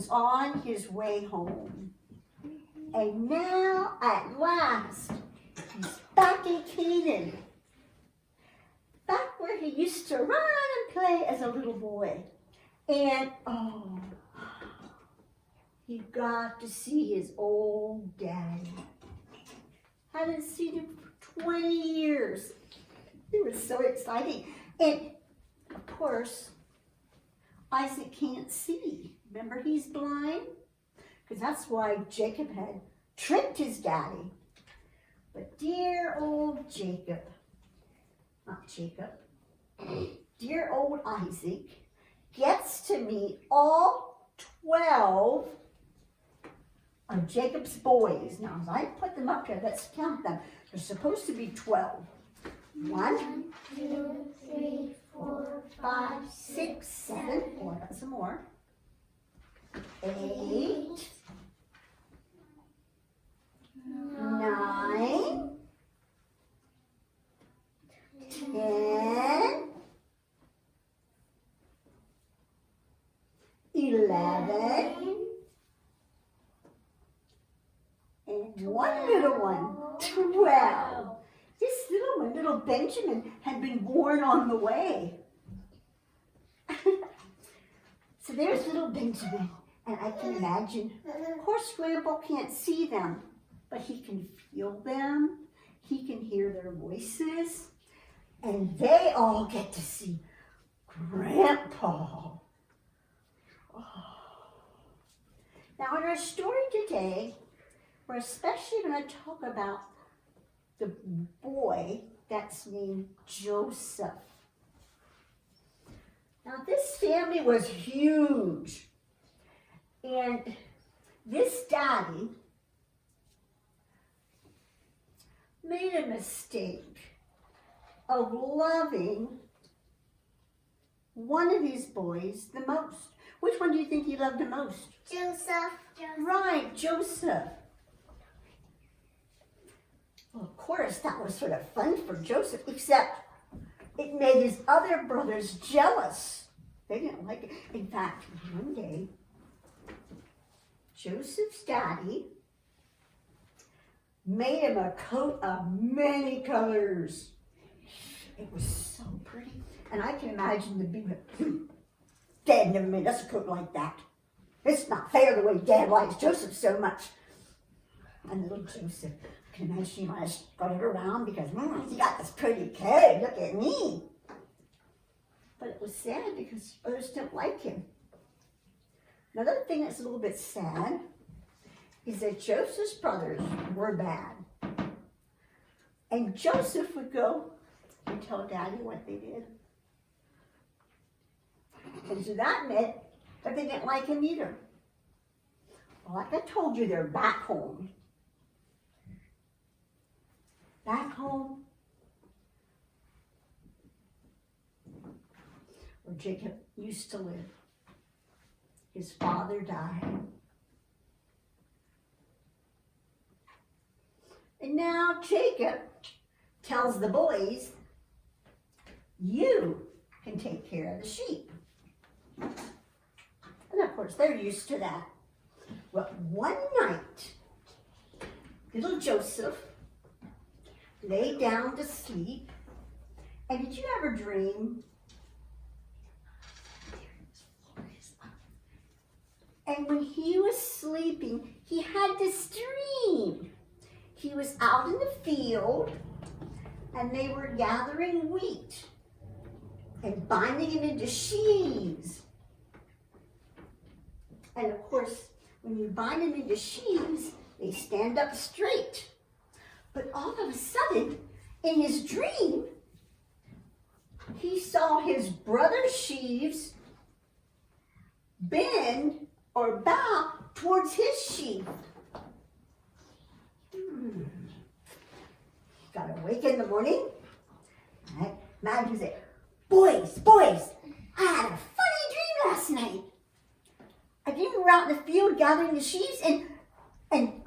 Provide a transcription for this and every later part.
on his way home. And now, at last, he's back in Canaan. Back where he used to run and play as a little boy. And, oh, he got to see his old daddy. Hadn't seen him for 20 years. It was so exciting. And, of course, Isaac can't see. Remember, he's blind? Because that's why Jacob had tricked his daddy. But dear old Jacob, not Jacob, dear old Isaac gets to meet all 12 of Jacob's boys. Now, as I put them up here, let's count them. There's supposed to be 12. 1, 2, 3, 4, 5, 6, 7. Oh, I got some more. 8, 9, 10, 11, and one little one, 12. This little one, little Benjamin, had been born on the way. So there's little Benjamin, and I can imagine, of course, Grandpa can't see them, but he can feel them, he can hear their voices, and they all get to see Grandpa. Oh. Now, in our story today, we're especially going to talk about the boy that's named Joseph. Now, this family was huge, and this daddy made a mistake of loving one of his boys the most. Which one do you think he loved the most? Joseph. Right, Joseph. Well, of course, that was sort of fun for Joseph, except it made his other brothers jealous. They didn't like it. In fact, one day, Joseph's daddy made him a coat of many colors. It was so pretty. And I can imagine the big Dad never made us a coat like that. It's not fair the way Dad likes Joseph so much. And little Joseph, I can imagine he might have strutted around because, he got this pretty coat, look at me. But it was sad because his brothers didn't like him. Another thing that's a little bit sad is that Joseph's brothers were bad. And Joseph would go and tell Daddy what they did. And so that meant that they didn't like him either. Well, like I told you, they're back home. Back home where Jacob used to live. His father died. And now Jacob tells the boys, you can take care of the sheep. And of course, they're used to that. Well, one night, little Joseph lay down to sleep. And did you ever dream? And when he was sleeping, he had this dream. He was out in the field, and they were gathering wheat and binding it into sheaves. And of course, when you bind them into sheaves, they stand up straight. But all of a sudden, in his dream, he saw his brother's sheaves bend or bow towards his sheaf. Got awake in the morning. Right? Maggie said, boys, I had a funny dream last night. I dreamed we were out in the field gathering the sheaves, and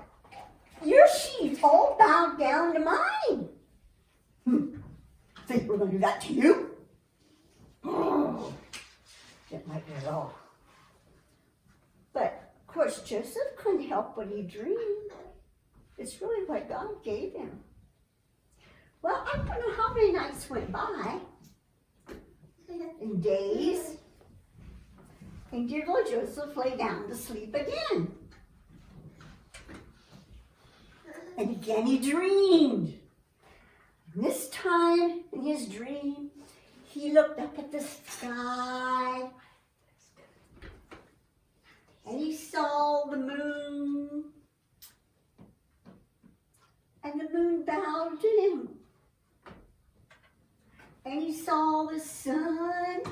your sheaves all bowed down to mine. Think we're going to do that to you? Oh, didn't like it at all. But Of course, Joseph couldn't help what he dreamed. It's really what God gave him. Well, I don't know how many nights went by, and days, and dear Lord Joseph lay down to sleep again. And again he dreamed. And this time, in his dream, he looked up at the sky, and he saw the moon, and the moon bowed to him. And he saw the sun,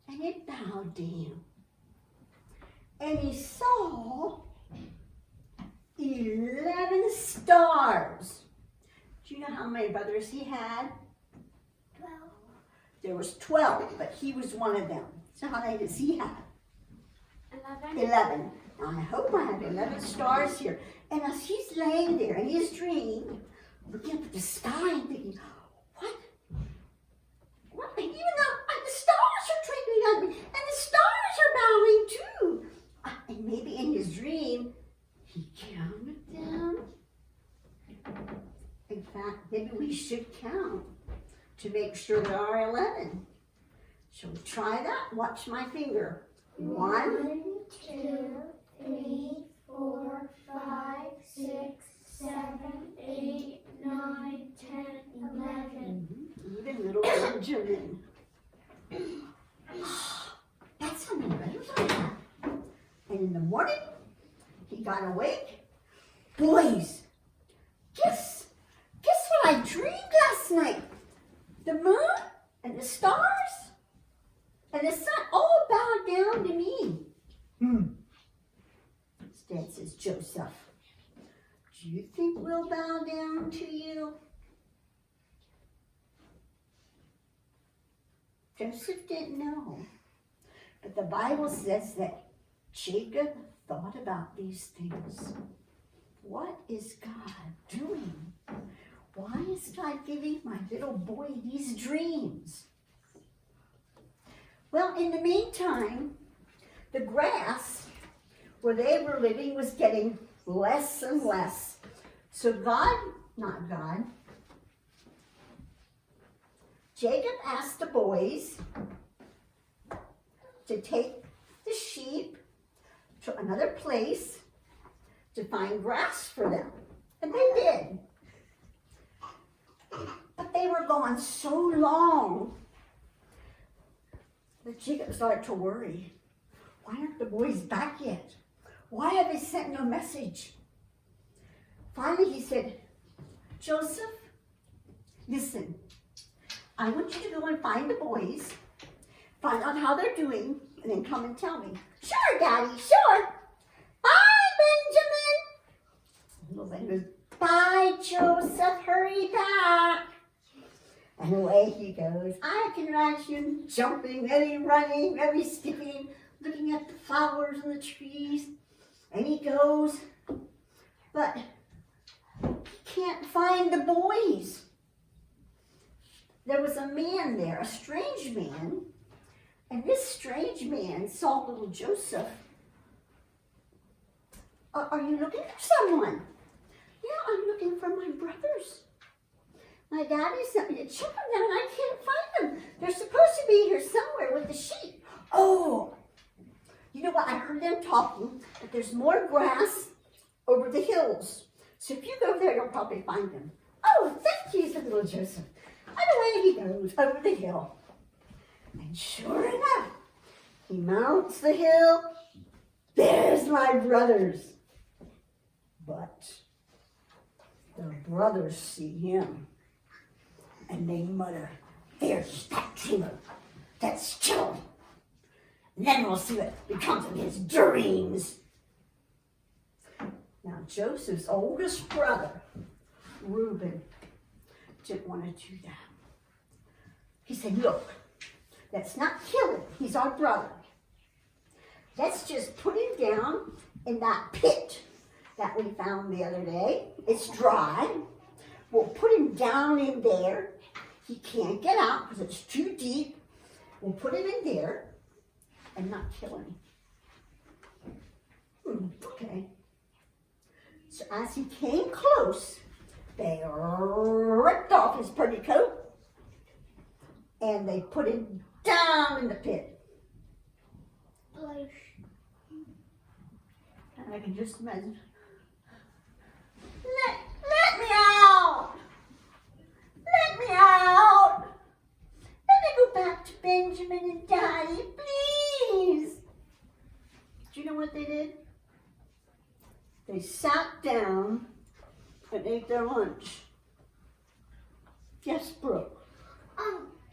and it bowed to him. And he saw 11 stars. Do you know how many brothers he had? 12. There was 12, but he was one of them. So how many does he have? 11. 11. Now I hope I have 11 stars here. And as he's laying there in his dream, looking up at the sky and thinking, what? Even though the stars are twinkling at me, and the stars are bowing too. And maybe in his dream, he counted them. In fact, maybe we should count to make sure there are 11. Shall we try that? Watch my finger. 1, 2, 3, 4, 5, 6, 7, 8, 9, 10, 11. Even little Benjamin. That's how many brothers I have. And in the morning, he got awake. Boys, guess what I dreamed last night? The moon and the stars and the sun all bowed down to me. His dad says, Joseph, do you think we'll bow down to you? Joseph didn't know. But the Bible says that Jacob thought about these things. What is God doing? Why is God giving my little boy these dreams? Well, in the meantime, the grass where they were living was getting less and less. So Jacob asked the boys to take the sheep to another place to find grass for them. And they did. But they were gone so long that Jacob started to worry. Why aren't the boys back yet? Why have they sent no message? Finally he said, Joseph, listen, I want you to go and find the boys, find out how they're doing, and then come and tell me. Sure, Daddy, sure. Bye, Benjamin. Little Ben goes, bye, Joseph, hurry back. And away he goes. I can imagine him jumping, maybe running, maybe skipping, looking at the flowers and the trees. And he goes, but he can't find the boys. There was a man there, a strange man, and this strange man saw little Joseph. Are you looking for someone? Yeah, I'm looking for my brothers. My daddy sent me to check on them, and I can't find them. They're supposed to be here somewhere with the sheep. Oh, you know what? I heard them talking, but there's more grass over the hills. So if you go there, you'll probably find them. Oh, thank you, said little Joseph. And away he goes over the hill. And sure enough, he mounts the hill. There's my brothers. But the brothers see him. And they mutter, there's that dreamer. That's Joe. And then we'll see what becomes of his dreams. Now, Joseph's oldest brother, Reuben, didn't want to do that. He said, look, let's not kill him. He's our brother. Let's just put him down in that pit that we found the other day. It's dry. We'll put him down in there. He can't get out because it's too deep. We'll put him in there and not kill him. Okay. So as he came close, they ripped off his pretty coat and they put him down in the pit. And I can just imagine. Let me out! Let me out! Let me go back to Benjamin and Daddy, please! Do you know what they did? They sat down and ate their lunch. Yes, Brooke?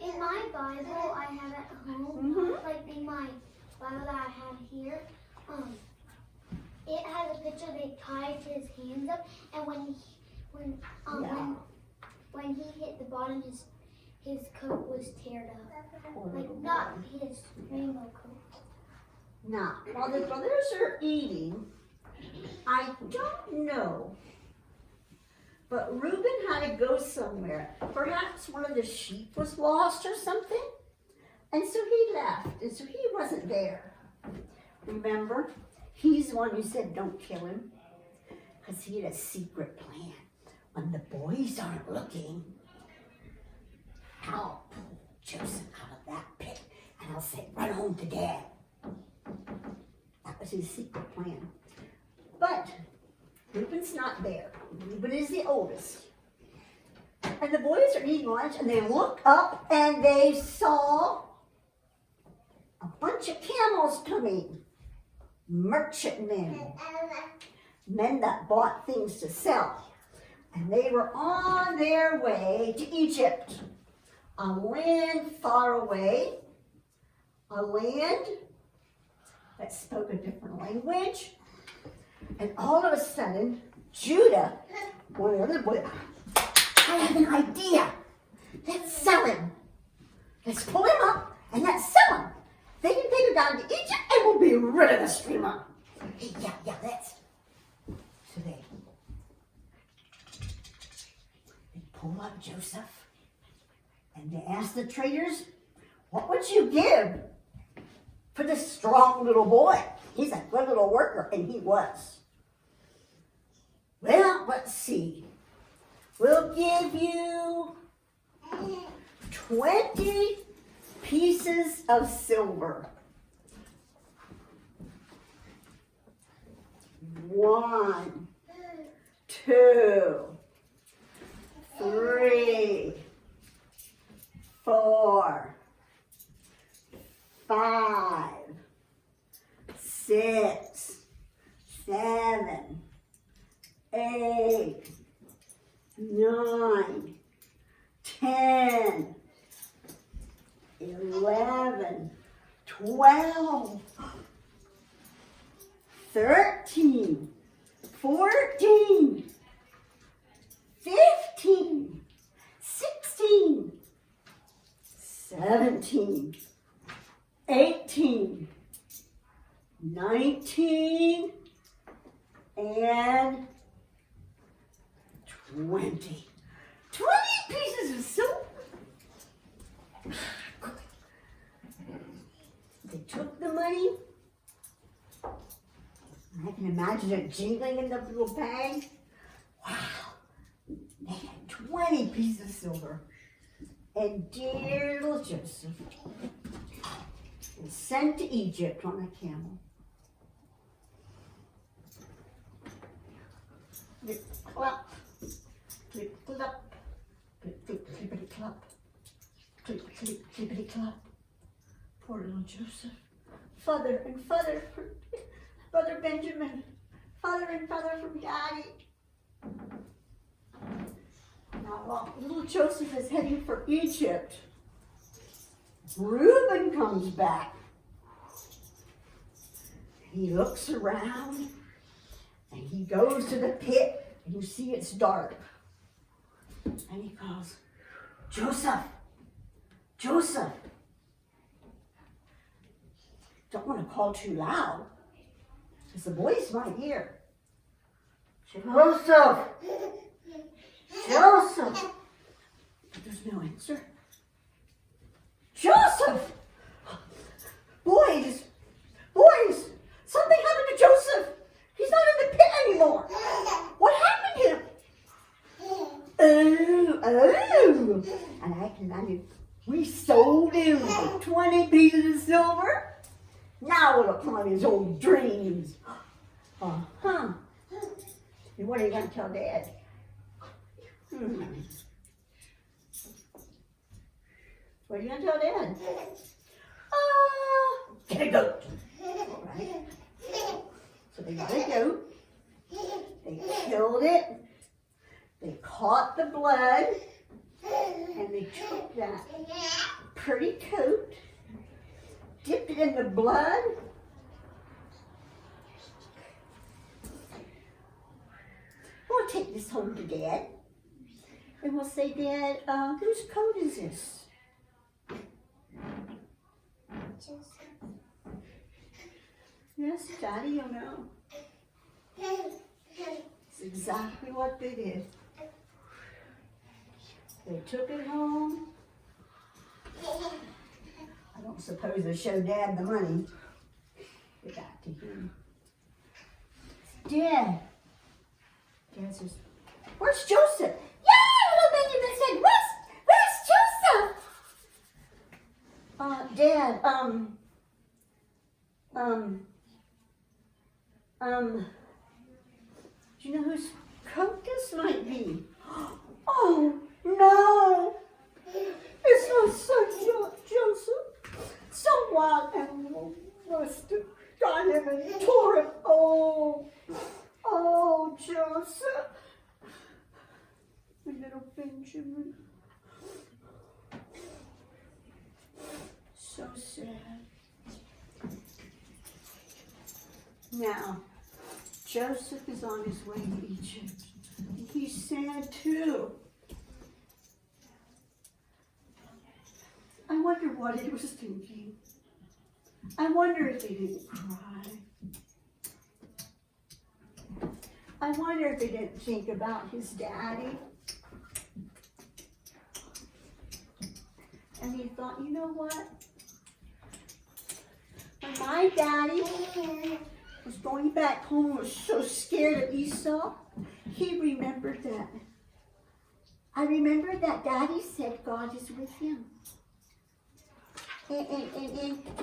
In my Bible I have at home, like in my Bible that I have here, it has a picture. They tied his hands up, and when he hit the bottom, his coat was teared up. Like not his rainbow coat. Now, while the brothers are eating, I don't know, but Reuben had to go somewhere. Perhaps one of the sheep was lost or something, and so he left, and so he wasn't there. Remember? He's the one who said, don't kill him, because he had a secret plan. When the boys aren't looking, I'll pull Joseph out of that pit, and I'll say, run home to Dad. That was his secret plan. But Reuben's not there. Reuben is the oldest. And the boys are eating lunch, and they look up, and they saw a bunch of camels coming. Merchantmen, men that bought things to sell. And they were on their way to Egypt, a land far away, a land that spoke a different language. And all of a sudden, Judah, one of the other boys, I have an idea. Let's sell him. Let's pull him up and let's sell him. They can take him down to Egypt and we'll be rid of the streamer. Hey, yeah, let's. So they pull up Joseph and they ask the traders, what would you give for this strong little boy? He's a good little worker, and he was. Well, let's see. We'll give you 20 pieces of silver. 1, 2, 3, 4, 5, 6, 7, 8, 9, 10, 11, 12, 13, 14, 15, 16, 17, 18, 19, and 20. 20 pieces of silver. They took the money. I can imagine it jingling in the little bag. Wow. They had 20 pieces of silver. And dear little Joseph was sent to Egypt on a camel. Clip, clop, clip, clop, clip, clip, clippity clop, clip, clip, clippity clop. Poor little Joseph. Father and father, Brother Benjamin. Father and father from Daddy. Now, while little Joseph is heading for Egypt, Reuben comes back. He looks around and he goes to the pit and you see it's dark. And he calls, Joseph, Joseph. Don't want to call too loud because the boys might hear. Joseph, Joseph. But there's no answer. Joseph! Boys! Boys! Something happened to Joseph! anymore. What happened to him? Oh. And I can imagine we sold him for 20 pieces of silver. Now we'll upon his old dreams. Uh-huh. And what are you going to tell Dad? What are you going to tell Dad? Get a goat. All right. So they got a goat. They killed it. They caught the blood. And they took that pretty coat, dipped it in the blood. We'll take this home to Dad. And we'll say, Dad, whose coat is this? Yes, Daddy, you know. It's exactly what they did. They took it home. I don't suppose they showed Dad the money. They got to him. Dad. Dad says, where's Joseph? Yeah, little Benjamin said, where's Joseph? Dad, do you know whose coat this might be? Oh, no. It's my son, Joseph. Some wild animal must have got him and tore him. Oh, Joseph. My little Benjamin. So sad. Now, Joseph is on his way to Egypt. He's sad too. I wonder what it was thinking. I wonder if he didn't cry. I wonder if he didn't think about his daddy. And he thought, you know what? When my daddy was going back home, was so scared of Esau, he remembered that. I remembered that Daddy said God is with him. And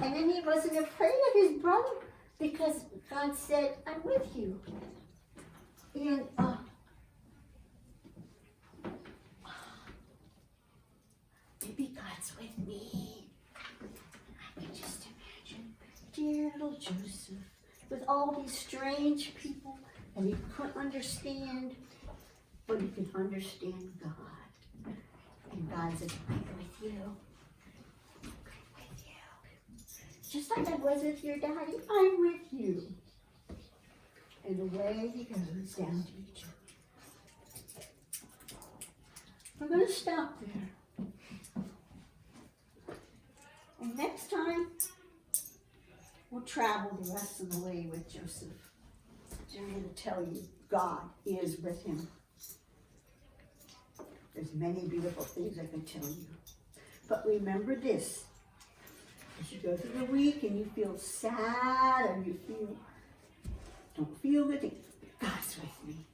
then he wasn't afraid of his brother because God said, I'm with you. And maybe God's with me. I can just imagine dear little Joseph with all these strange people that he couldn't understand, but he could understand God. And God said, I'm with you. Just like I was with your daddy, I'm with you. And away he goes down to Egypt. I'm going to stop there. And next time, we'll travel the rest of the way with Joseph. I'm going to tell you, God is with him. There's many beautiful things I can tell you. But remember this. As you go through the week and you feel sad or you don't feel good, God's with me.